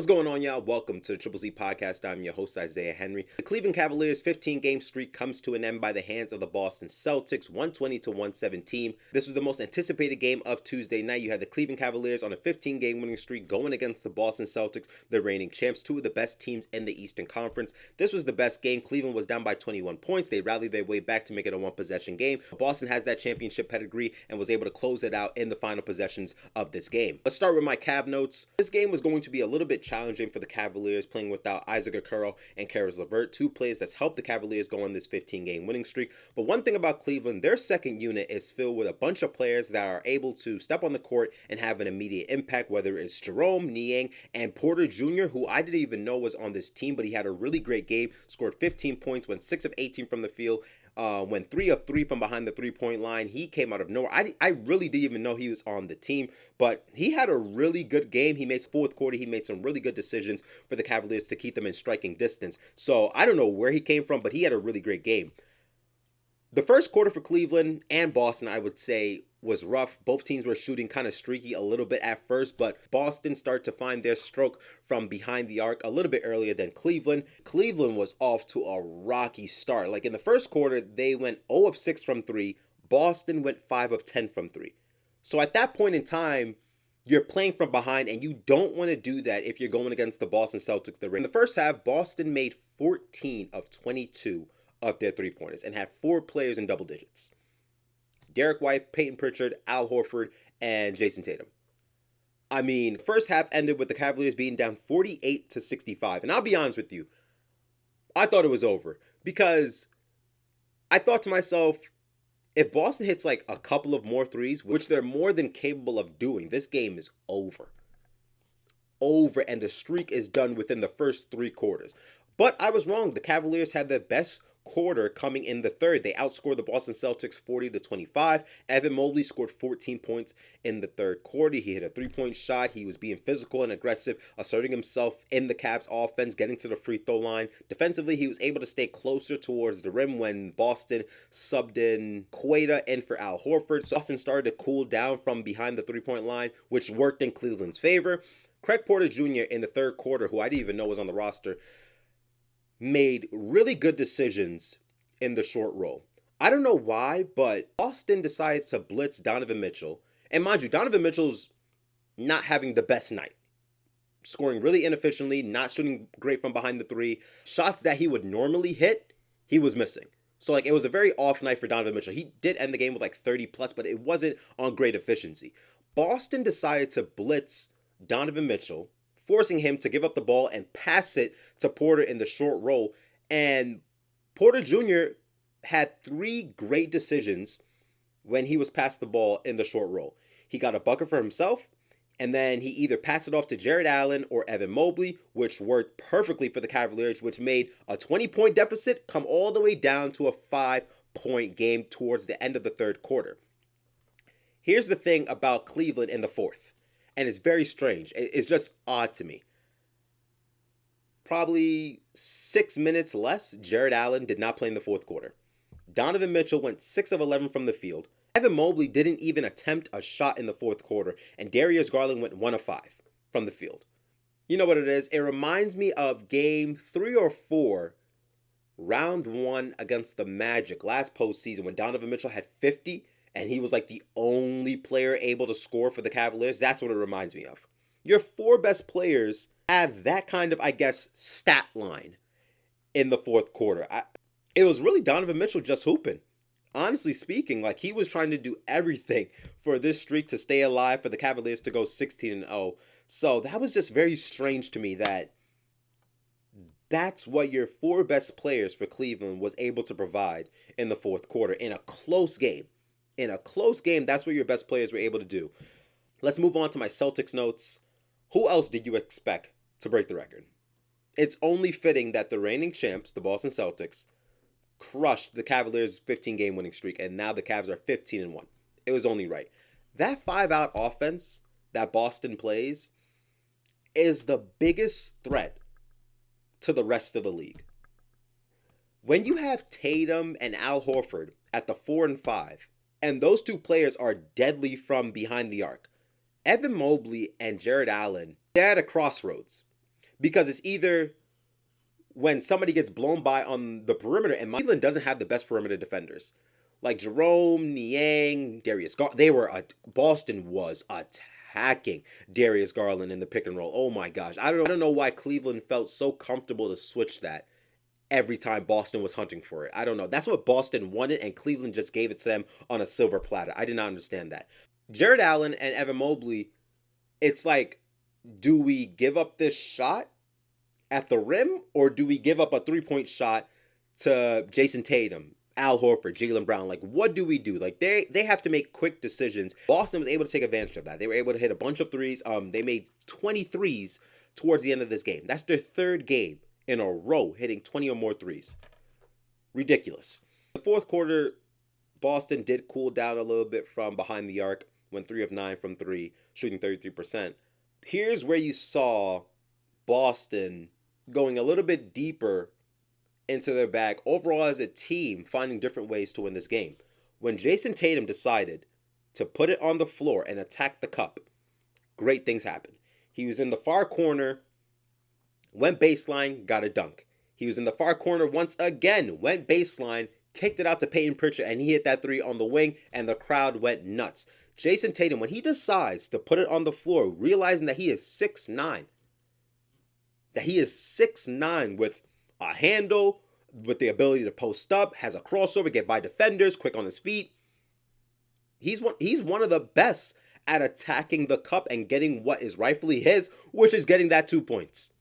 What's going on, y'all? Welcome to the Triple Z Podcast. I'm your host, Isaiah Henry. The Cleveland Cavaliers' 15-game streak comes to an end by the hands of the Boston Celtics, 120-117. This was the most anticipated game of Tuesday night. You had the Cleveland Cavaliers on a 15-game winning streak going against the Boston Celtics, the reigning champs, two of the best teams in the Eastern Conference. This was the best game. Cleveland was down by 21 points. They rallied their way back to make it a one-possession game. Boston has that championship pedigree and was able to close it out in the final possessions of this game. Let's start with my Cav notes. This game was going to be a little bit challenging for the Cavaliers, playing without Isaac Okoro and Caris LeVert, two players that's helped the Cavaliers go on this 15-game winning streak. But one thing about Cleveland, their second unit is filled with a bunch of players that are able to step on the court and have an immediate impact, whether it's Jerome, Niang, and Porter Jr., who I didn't even know was on this team, but he had a really great game, scored 15 points, went 6 of 18 from the field, went 3 of 3 from behind the three-point line. He came out of nowhere. I really didn't even know he was on the team, but he had a really good game. He made fourth quarter. He made some really good decisions for the Cavaliers to keep them in striking distance. So I don't know where he came from, but he had a really great game. The first quarter for Cleveland and Boston, I would say, was rough. Both teams were shooting kind of streaky a little bit at first, but Boston started to find their stroke from behind the arc a little bit earlier than Cleveland. Cleveland was off to a rocky start. Like in the first quarter, they went 0 of 6 from 3. Boston went 5 of 10 from 3. So at that point in time, you're playing from behind, and you don't want to do that if you're going against the Boston Celtics. In the first half, Boston made 14 of 22 of their three-pointers and had 4 players in double digits. Derek White, Peyton Pritchard, Al Horford, and Jason Tatum. I mean, first half ended with the Cavaliers being down 48-65. And I'll be honest with you, I thought it was over because I thought to myself, if Boston hits like a couple of more threes, which they're more than capable of doing, this game is over. Over, and the streak is done within the first 3 quarters. But I was wrong. The Cavaliers had the best quarter coming in the third. They outscored the Boston Celtics 40-25. Evan Mobley scored 14 points in the third quarter. He hit a 3-point shot. He was being physical and aggressive, asserting himself in the Cavs offense, getting to the free throw line. Defensively, he was able to stay closer towards the rim when Boston subbed in Queta in for Al Horford. So Boston started to cool down from behind the 3-point line, which worked in Cleveland's favor. Craig Porter Jr. in the third quarter, who I didn't even know was on the roster, made really good decisions in the short roll. I don't know why, but Boston decided to blitz Donovan Mitchell. And mind you, Donovan Mitchell's not having the best night. Scoring really inefficiently, not shooting great from behind the three. Shots that he would normally hit, he was missing. So it was a very off night for Donovan Mitchell. He did end the game with 30 plus, but it wasn't on great efficiency. Boston decided to blitz Donovan Mitchell, forcing him to give up the ball and pass it to Porter in the short roll. And Porter Jr. had 3 great decisions when he was passed the ball in the short roll. He got a bucket for himself, and then he either passed it off to Jared Allen or Evan Mobley, which worked perfectly for the Cavaliers, which made a 20-point deficit come all the way down to a 5-point game towards the end of the third quarter. Here's the thing about Cleveland in the fourth. And it's very strange. It's just odd to me. Probably 6 minutes less, Jared Allen did not play in the fourth quarter. Donovan Mitchell went 6 of 11 from the field. Evan Mobley didn't even attempt a shot in the fourth quarter. And Darius Garland went 1 of 5 from the field. You know what it is? It reminds me of game 3 or 4, round 1 against the Magic last postseason when Donovan Mitchell had 50. And he was the only player able to score for the Cavaliers. That's what it reminds me of. Your 4 best players have that kind of, stat line in the fourth quarter. It was really Donovan Mitchell just hooping. Honestly speaking, he was trying to do everything for this streak to stay alive, for the Cavaliers to go 16-0. So that was just very strange to me that that's what your 4 best players for Cleveland was able to provide in the fourth quarter in a close game. In a close game, that's what your best players were able to do. Let's move on to my Celtics notes. Who else did you expect to break the record? It's only fitting that the reigning champs, the Boston Celtics, crushed the Cavaliers' 15-game winning streak, and now the Cavs are 15-1. It was only right. That 5-out offense that Boston plays is the biggest threat to the rest of the league. When you have Tatum and Al Horford at the 4 and 5, and those 2 players are deadly from behind the arc, Evan Mobley and Jared Allen, they're at a crossroads. because it's either when somebody gets blown by on the perimeter, and Cleveland doesn't have the best perimeter defenders. Like Jerome, Niang, Darius Garland. Boston was attacking Darius Garland in the pick and roll. Oh my gosh. I don't know why Cleveland felt so comfortable to switch that every time Boston was hunting for it. I don't know. That's what Boston wanted, and Cleveland just gave it to them on a silver platter. I did not understand that. Jared Allen and Evan Mobley, it's like, do we give up this shot at the rim, or do we give up a three-point shot to Jason Tatum, Al Horford, Jaylen Brown? Like, what do we do? Like, they have to make quick decisions. Boston was able to take advantage of that. They were able to hit a bunch of threes. They made 20 threes towards the end of this game. That's their third game in a row hitting 20 or more threes. Ridiculous. The fourth quarter, Boston did cool down a little bit from behind the arc, went 3 of 9 from 3, shooting 33%. Here's where you saw Boston going a little bit deeper into their bag overall as a team, finding different ways to win this game. When Jason Tatum decided to put it on the floor and attack the cup, great things happened. He was in the far corner, went baseline, got a dunk. He was in the far corner once again, went baseline, kicked it out to Peyton Pritchard, and he hit that three on the wing, and the crowd went nuts. Jason Tatum, when he decides to put it on the floor, realizing that he is 6'9", with a handle, with the ability to post up, has a crossover, get by defenders, quick on his feet. He's one of the best at attacking the cup and getting what is rightfully his, which is getting that 2 points.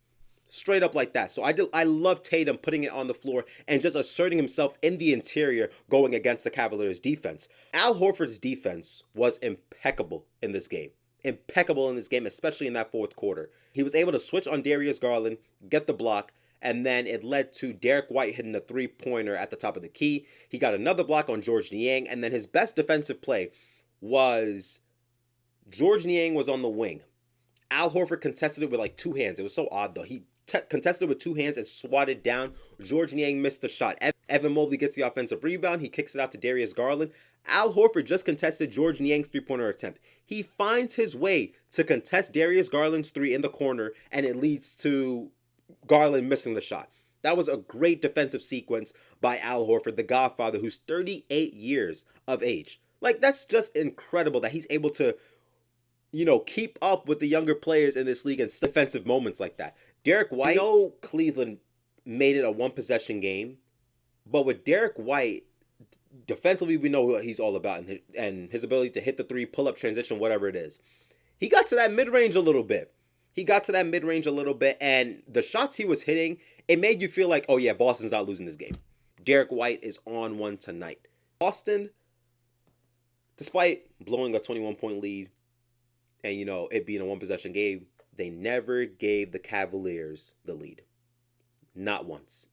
Straight up like that. So I love Tatum putting it on the floor and just asserting himself in the interior going against the Cavaliers defense. Al Horford's defense was impeccable in this game. Especially in that fourth quarter. He was able to switch on Darius Garland, get the block, and then it led to Derek White hitting a three-pointer at the top of the key. He got another block on George Niang, and then his best defensive play was George Niang was on the wing. Al Horford contested it with like two hands. It was so odd though. He contested it with two hands and swatted down. George Niang missed the shot. Evan Mobley gets the offensive rebound. He kicks it out to Darius Garland. Al Horford just contested George Niang's three-pointer attempt. He finds his way to contest Darius Garland's three in the corner, and it leads to Garland missing the shot. That was a great defensive sequence by Al Horford, the Godfather, who's 38 years of age. Like, that's just incredible that he's able to, keep up with the younger players in this league in defensive moments like that. Derek White, I know Cleveland made it a one-possession game, but with Derek White, defensively, we know what he's all about and his ability to hit the three, pull up transition, whatever it is. He got to that mid-range a little bit. And the shots he was hitting, it made you feel like, oh yeah, Boston's not losing this game. Derek White is on one tonight. Boston, despite blowing a 21-point lead and, it being a one-possession game, they never gave the Cavaliers the lead. Not once.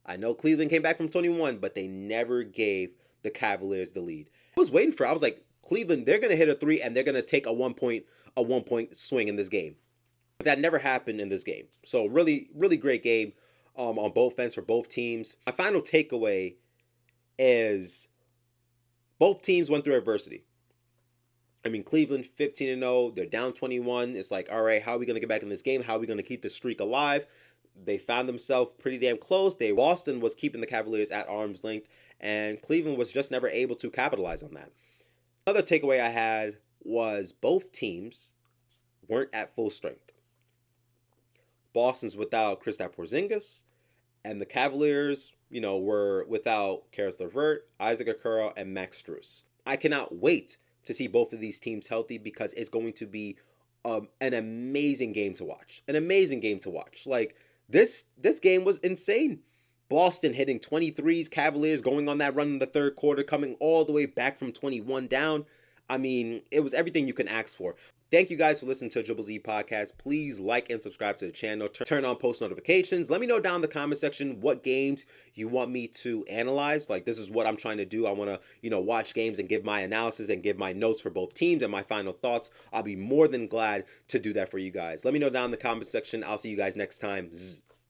I know Cleveland came back from 21, but they never gave the Cavaliers the lead. I was like, Cleveland, they're going to hit a three and they're going to take a one point swing in this game. But that never happened in this game. So really, really great game on both ends for both teams. My final takeaway is both teams went through adversity. I mean, Cleveland 15-0, they're down 21. It's like, all right, how are we going to get back in this game? How are we going to keep the streak alive? They found themselves pretty damn close. Boston was keeping the Cavaliers at arm's length, and Cleveland was just never able to capitalize on that. Another takeaway I had was both teams weren't at full strength. Boston's without Kristaps Porzingis, and the Cavaliers, were without Karis LeVert, Isaac Okoro, and Max Strus. I cannot wait to see both of these teams healthy because it's going to be an amazing game to watch. Like, this game was insane. Boston hitting 23s, Cavaliers going on that run in the third quarter, coming all the way back from 21 down. I mean, it was everything you can ask for. Thank you guys for listening to Triple Z Podcast. Please like and subscribe to the channel. Turn on post notifications. Let me know down in the comment section what games you want me to analyze. Like, this is what I'm trying to do. I want to, watch games and give my analysis and give my notes for both teams and my final thoughts. I'll be more than glad to do that for you guys. Let me know down in the comment section. I'll see you guys next time. Zzz.